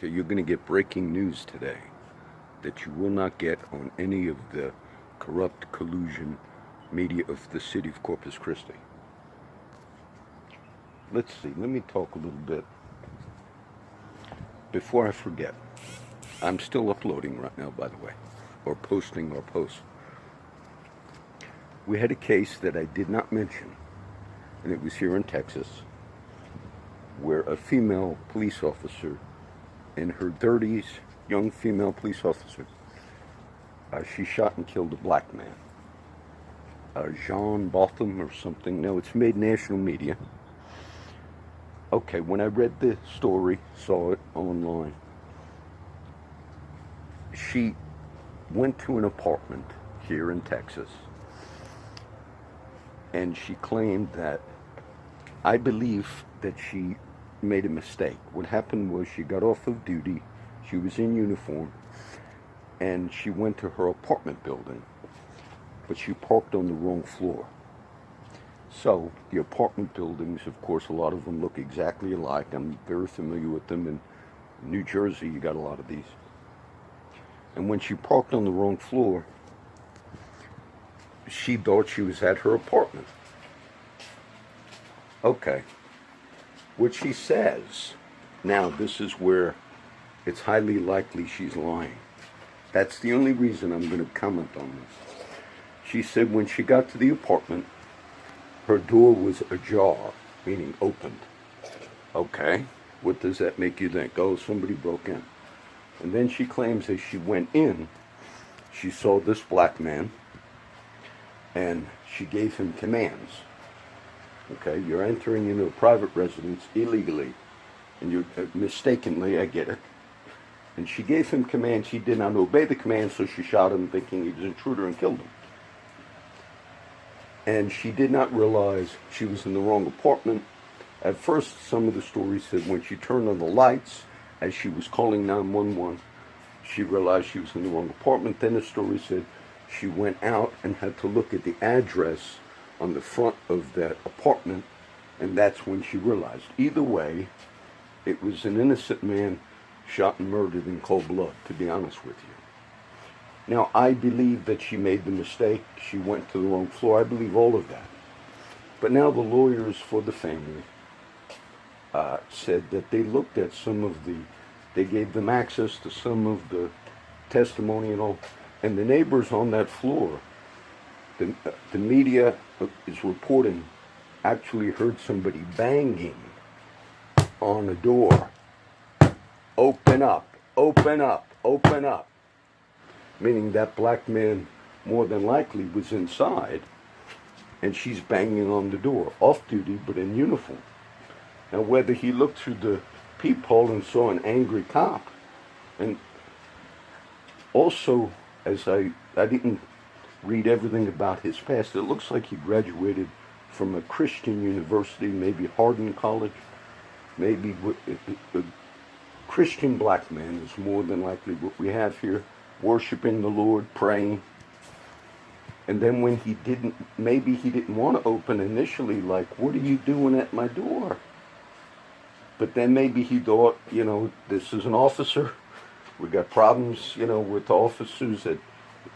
Okay, you're going to get breaking news today that you will not get on any of the corrupt collusion media of the city of Corpus Christi. Let's see, let me talk a little bit. Before I forget, I'm still uploading right now, by the way, or posting our posts. We had a case that I did not mention, and it was here in Texas, where a female police officer in her 30s, young female police officer, she shot and killed a black man. John Botham or something. No, it's made national media. Okay, when I read the story, saw it online, she went to an apartment here in Texas, and she claimed that, I believe that she made a mistake. What happened was she got off of duty, she was in uniform, and she went to her apartment building, but she parked on the wrong floor. So the apartment buildings, of course, a lot of them look exactly alike. I'm very familiar with them. In New Jersey, you got a lot of these. And when she parked on the wrong floor, she thought she was at her apartment. Okay. What she says, now this is where it's highly likely she's lying. That's the only reason I'm going to comment on this. She said when she got to the apartment, her door was ajar, meaning opened. Okay, what does that make you think? Oh, somebody broke in. And then she claims as she went in, she saw this black man, and she gave him commands. Okay, you're entering into a private residence illegally, and you mistakenly, I get it. And she gave him commands. He did not obey the commands, so she shot him thinking he was an intruder and killed him. And she did not realize she was in the wrong apartment. At first, some of the stories said when she turned on the lights, as she was calling 911, she realized she was in the wrong apartment. Then the story said she went out and had to look at the address on the front of that apartment, and that's when she realized. Either way, it was an innocent man shot and murdered in cold blood, to be honest with you. Now, I believe that she made the mistake. She went to the wrong floor. I believe all of that. But now the lawyers for the family said that they looked at they gave them access to some of the testimony and all, and the neighbors on that floor, the media is reporting, actually heard somebody banging on a door. Open up, open up, open up. Meaning that black man more than likely was inside, and she's banging on the door, off duty but in uniform. Now whether he looked through the peephole and saw an angry cop, and also, as I didn't read everything about his past, it looks like he graduated from a Christian university, maybe Hardin College, maybe a Christian black man is more than likely what we have here, worshiping the Lord, praying. And then when maybe he didn't want to open initially, like, what are you doing at my door? But then maybe he thought, this is an officer. We got problems, with officers at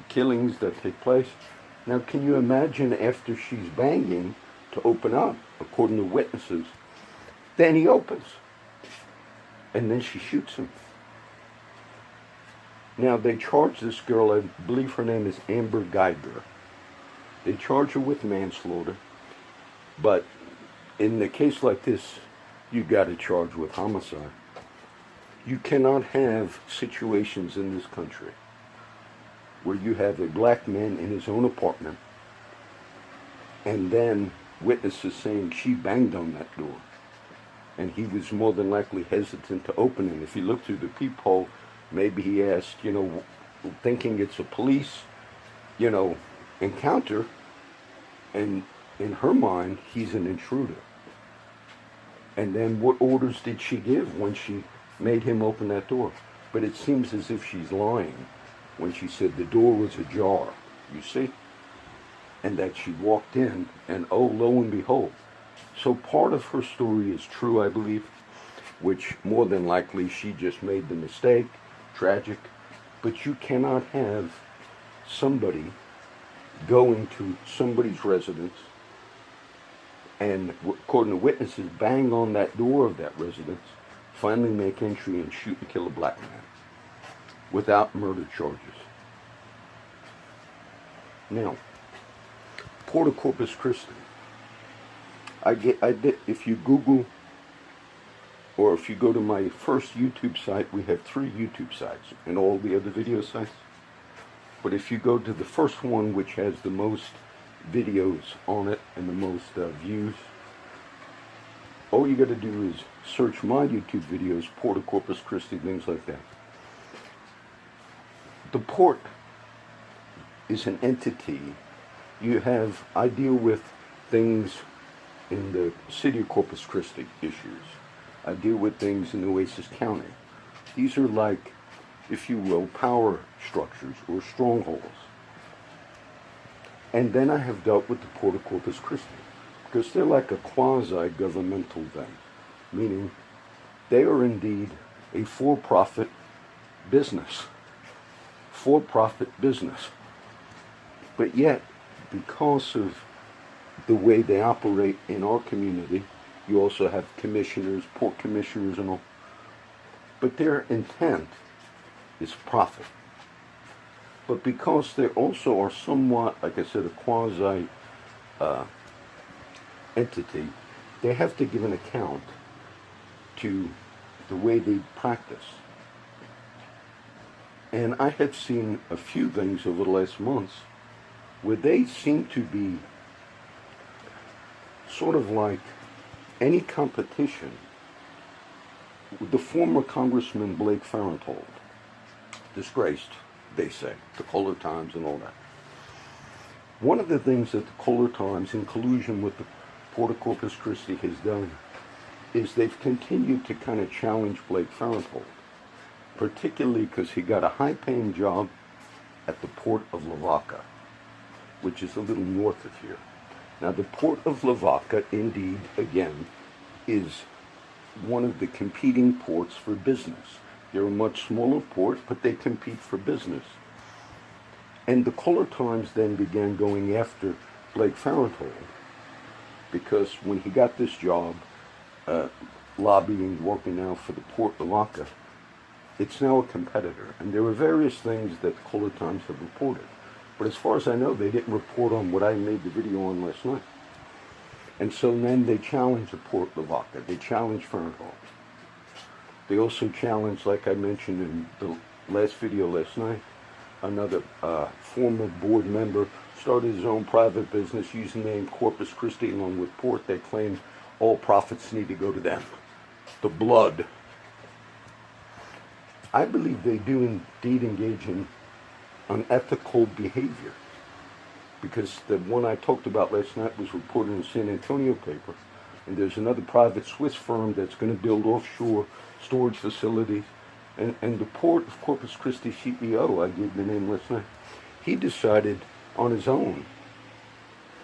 killings that take place. Now, can you imagine after she's banging to open up, according to witnesses, then he opens. And then she shoots him. Now, they charge this girl, I believe her name is Amber Geiger. They charge her with manslaughter. But in a case like this, you got to charge with homicide. You cannot have situations in this country where you have a black man in his own apartment and then witnesses saying she banged on that door. And he was more than likely hesitant to open it. If you look through the peephole, maybe he asked, thinking it's a police, encounter, and in her mind, he's an intruder. And then what orders did she give when she made him open that door? But it seems as if she's lying when she said the door was ajar, you see? And that she walked in, and oh, lo and behold. So part of her story is true, I believe. which more than likely she just made the mistake, tragic. But you cannot have somebody go into somebody's residence and, according to witnesses, bang on that door of that residence, finally make entry and shoot and kill a black man without murder charges. Now, Port of Corpus Christi. If you Google, or if you go to my first YouTube site, we have 3 YouTube sites and all the other video sites. But if you go to the first one, which has the most videos on it and the most views, all you got to do is search my YouTube videos, Port of Corpus Christi, things like that. The port is an entity. I deal with things in the city of Corpus Christi issues. I deal with things in Oasis County. These are like, if you will, power structures or strongholds. And then I have dealt with the Port of Corpus Christi, because they're like a quasi-governmental thing, meaning they are indeed a for-profit business. For-profit business. But yet, because of the way they operate in our community, you also have commissioners, port commissioners and all. But their intent is profit. But because they also are somewhat, like I said, a quasi entity, they have to give an account to the way they practice. And I have seen a few things over the last months where they seem to be sort of like any competition with the former Congressman Blake Farenthold, disgraced, they say, the Kohler Times and all that. One of the things that the Kohler Times, in collusion with the Port of Corpus Christi, has done is they've continued to kind of challenge Blake Farenthold, particularly because he got a high-paying job at the Port of Lavaca, which is a little north of here. Now, the Port of Lavaca, indeed, again, is one of the competing ports for business. They're a much smaller port, but they compete for business. And the Kohler Times then began going after Blake Farenthold, because when he got this job, lobbying, working now for the Port of Lavaca, it's now a competitor. And there are various things that the Kohler Times have reported. But as far as I know, they didn't report on what I made the video on last night. And so then they challenged the Port of Lavaca. They challenged Farenthold. They also challenged, like I mentioned in the last video last night, another former board member started his own private business using the name Corpus Christi along with Port. They claim all profits need to go to them. The blood. I believe they do indeed engage in unethical behavior, because the one I talked about last night was reported in the San Antonio paper, and there's another private Swiss firm that's going to build offshore storage facilities, and the Port of Corpus Christi CEO, I gave the name last night, he decided on his own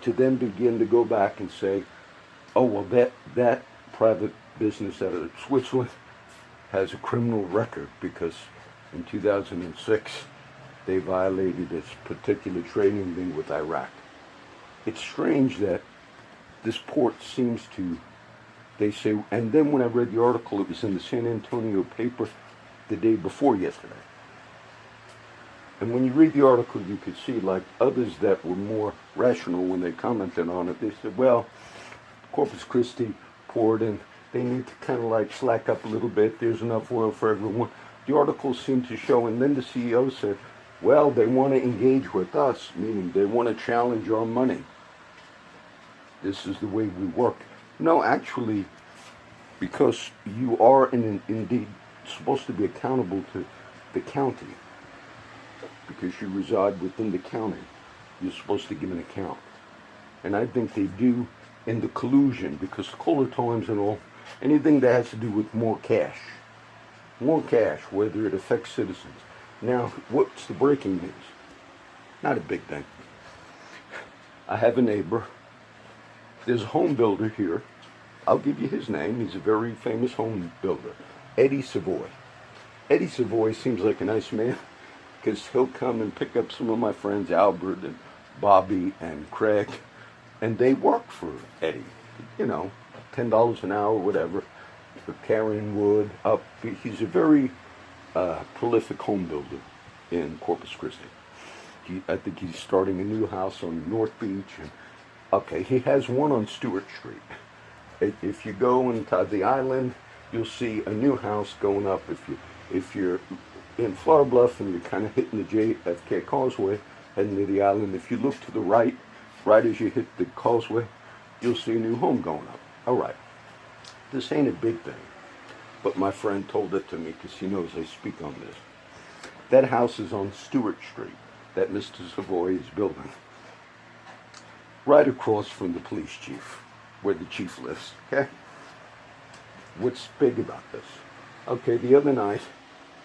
to then begin to go back and say, oh, well, that private business out of Switzerland has a criminal record because in 2006 they violated this particular trading thing with Iraq. It's strange that this port seems to, they say, and then when I read the article, it was in the San Antonio paper the day before yesterday. And when you read the article, you could see, like others that were more rational when they commented on it, they said, well, Corpus Christi port, and they need to kind of like slack up a little bit. There's enough oil for everyone. The article seemed to show, and then the CEO said, well, they want to engage with us, meaning they want to challenge our money. This is the way we work. No, actually, because you are indeed supposed to be accountable to the county, because you reside within the county, you're supposed to give an account. And I think they do in the collusion, because Kohler Times and all, anything that has to do with more cash, whether it affects citizens. Now, what's the breaking news? Not a big thing. I have a neighbor. There's a home builder here. I'll give you his name. He's a very famous home builder, Eddie Savoy. Eddie Savoy seems like a nice man because he'll come and pick up some of my friends, Albert and Bobby and Craig, and they work for Eddie. You know, $10 an hour, whatever, for carrying wood up. He's a very prolific home builder in Corpus Christi. I think he's starting a new house on North Beach. And, okay, he has one on Stewart Street. If you go into the island, you'll see a new house going up. If you're in Florida Bluff and you're kind of hitting the JFK Causeway, heading to the island, if you look to the right as you hit the causeway, you'll see a new home going up. All right, this ain't a big thing, but my friend told it to me because he knows I speak on this. That house is on Stewart Street that Mr. Savoy is building, right across from the police chief, where the chief lives, okay? What's big about this? Okay, the other night,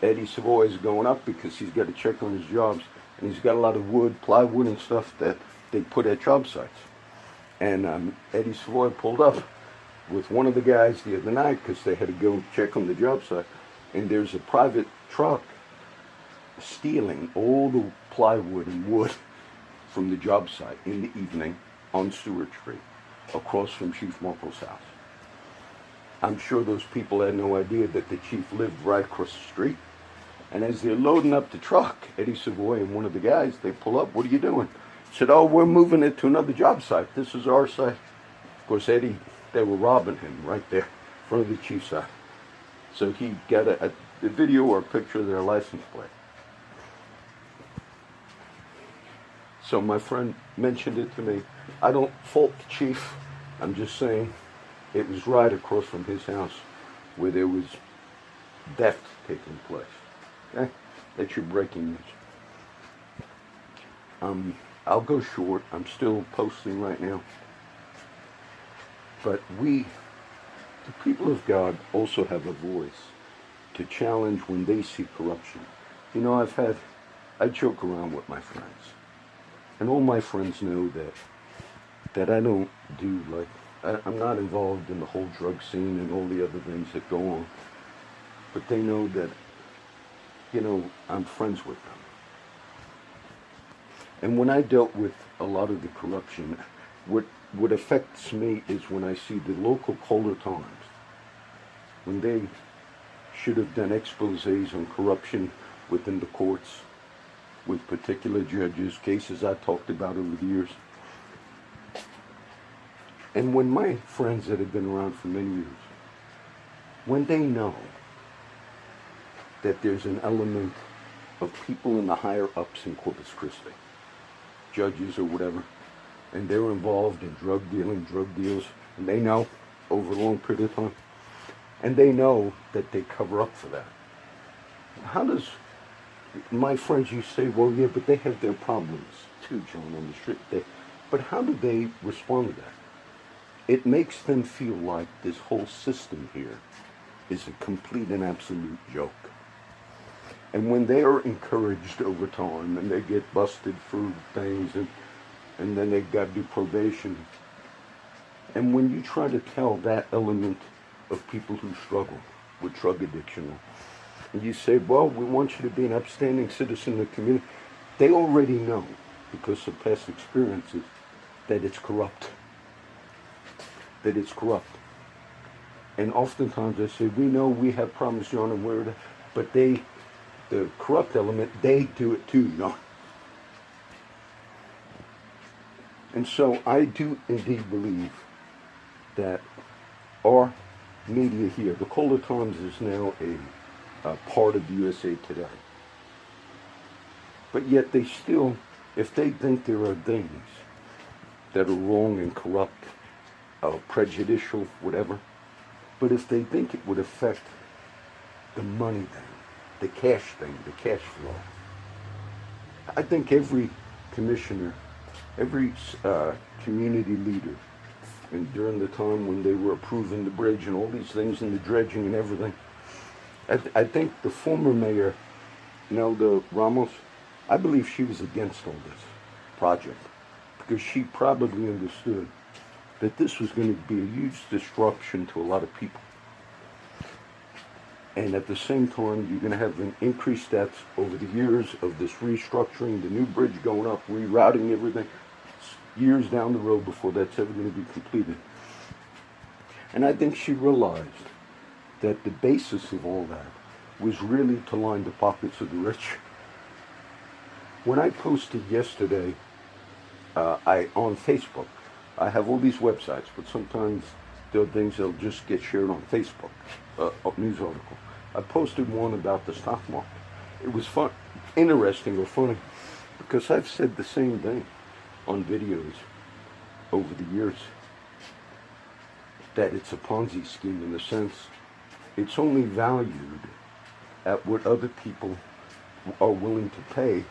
Eddie Savoy is going up because he's got to check on his jobs, and he's got a lot of wood, plywood and stuff that they put at job sites. And Eddie Savoy pulled up with one of the guys the other night because they had to go check on the job site, and there's a private truck stealing all the plywood and wood from the job site in the evening on Stewart Street, across from Chief Marple's house. I'm sure those people had no idea that the chief lived right across the street. And as they're loading up the truck, Eddie Savoy and one of the guys, they pull up, "What are you doing?" Said, "Oh, we're moving it to another job site. This is our site." Of course, Eddie, they were robbing him right there in front of the chief's site. So he got a video or a picture of their license plate. So my friend mentioned it to me. I don't fault the chief. I'm just saying it was right across from his house where there was theft taking place. Okay? That's your breaking news. I'll go short. I'm still posting right now. But we, the people of God, also have a voice to challenge when they see corruption. You know, I joke around with my friends. And all my friends know that I don't do I'm not involved in the whole drug scene and all the other things that go on. But they know that, you know, I'm friends with them. And when I dealt with a lot of the corruption, what affects me is when I see the local Colder Times, when they should have done exposés on corruption within the courts, with particular judges, cases I talked about over the years. And when my friends that have been around for many years, when they know that there's an element of people in the higher ups in Corpus Christi, judges or whatever, and they're involved in drug deals, and they know over a long period of time, and they know that they cover up for that. How does my friends, you say, well, yeah, but they have their problems too, John, on the street. But how do they respond to that? It makes them feel like this whole system here is a complete and absolute joke. And when they are encouraged over time and they get busted for things and then they got to do probation, and when you try to tell that element of people who struggle with drug addiction, and you say, well, we want you to be an upstanding citizen of the community, they already know, because of past experiences, that it's corrupt. That it's corrupt. And oftentimes they say, we know we have problems, John, and we're, but the corrupt element, they do it too, John. And so I do indeed believe that our media here, the Colder Times is now a part of USA Today. But yet they still, if they think there are things that are wrong and corrupt, prejudicial, whatever, but if they think it would affect the money thing, the cash flow, I think every commissioner, every community leader, and during the time when they were approving the bridge and all these things and the dredging and everything, I think the former mayor, Nelda Ramos, I believe she was against all this project because she probably understood that this was going to be a huge disruption to a lot of people. And at the same time, you're going to have an increased deaths over the years of this restructuring, the new bridge going up, rerouting everything, years down the road before that's ever going to be completed. And I think she realized that the basis of all that was really to line the pockets of the rich. When I posted yesterday on Facebook, I have all these websites, but sometimes there are things that'll just get shared on Facebook, a news article. I posted one about the stock market. It was fun, interesting or funny, because I've said the same thing on videos over the years, that it's a Ponzi scheme in the sense it's only valued at what other people are willing to pay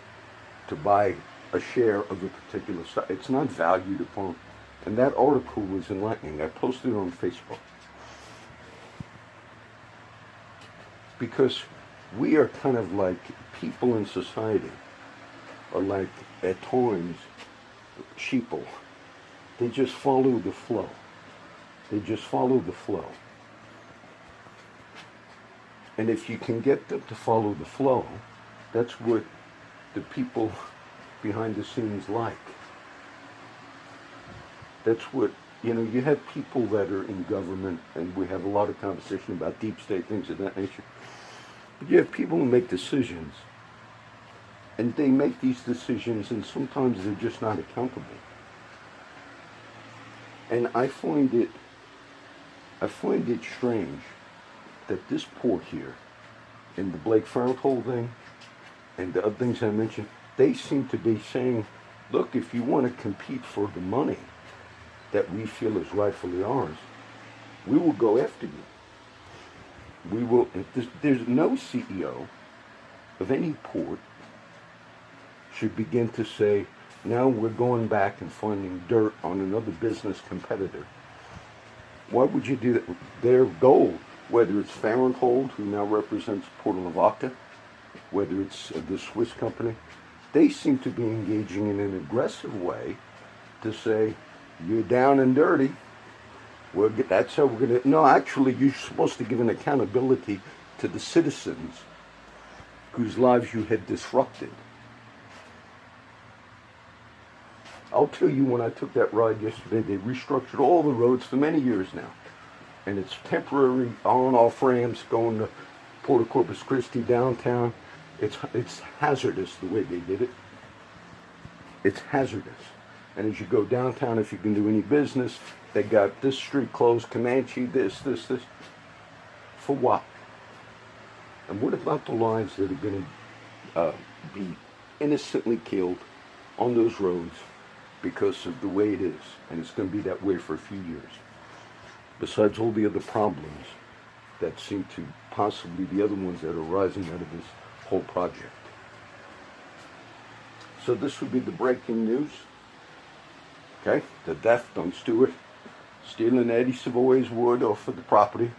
to buy a share of a particular stock. It's not valued upon. And that article was enlightening. I posted it on Facebook. Because we are kind of like, people in society are like, at times, sheeple. They just follow the flow. They just follow the flow. And if you can get them to follow the flow, that's what the people behind the scenes like. That's what, you have people that are in government, and we have a lot of conversation about deep state, things of that nature. But you have people who make decisions, and they make these decisions, and sometimes they're just not accountable. And I find it strange that this port here, in the Blake Farenthold thing, and the other things I mentioned, they seem to be saying, look, if you want to compete for the money that we feel is rightfully ours, we will go after you. We will. There's no CEO of any port should begin to say, now we're going back and finding dirt on another business competitor. Why would you do that? Their goal, whether it's Farenthold, who now represents Port of Lavaca, whether it's the Swiss company, they seem to be engaging in an aggressive way to say, you're down and dirty. That's how we're going to... No, actually, you're supposed to give an accountability to the citizens whose lives you had disrupted. I'll tell you, when I took that ride yesterday, they restructured all the roads for many years now. And it's temporary on-off ramps going to Port of Corpus Christi downtown. It's hazardous the way they did it. It's hazardous. And as you go downtown, if you can do any business, they got this street closed, Comanche, this. For what? And what about the lives that are going to be innocently killed on those roads because of the way it is? And it's going to be that way for a few years. Besides all the other problems that seem to possibly the other ones that are rising out of this whole project. So this would be the breaking news. Okay, the theft on Stewart, stealing Eddie Savoy's wood off of the property.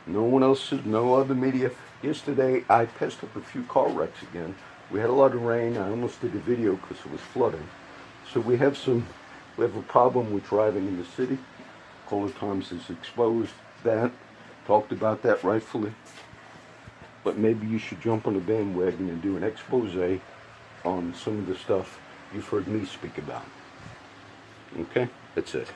No one else, no other media. Yesterday, I passed up a few car wrecks again. We had a lot of rain. I almost did a video because it was flooding. So we have a problem with driving in the city. Caller Times has exposed that, talked about that rightfully. But maybe you should jump on the bandwagon and do an expose on some of the stuff you've heard me speak about. Okay? That's it.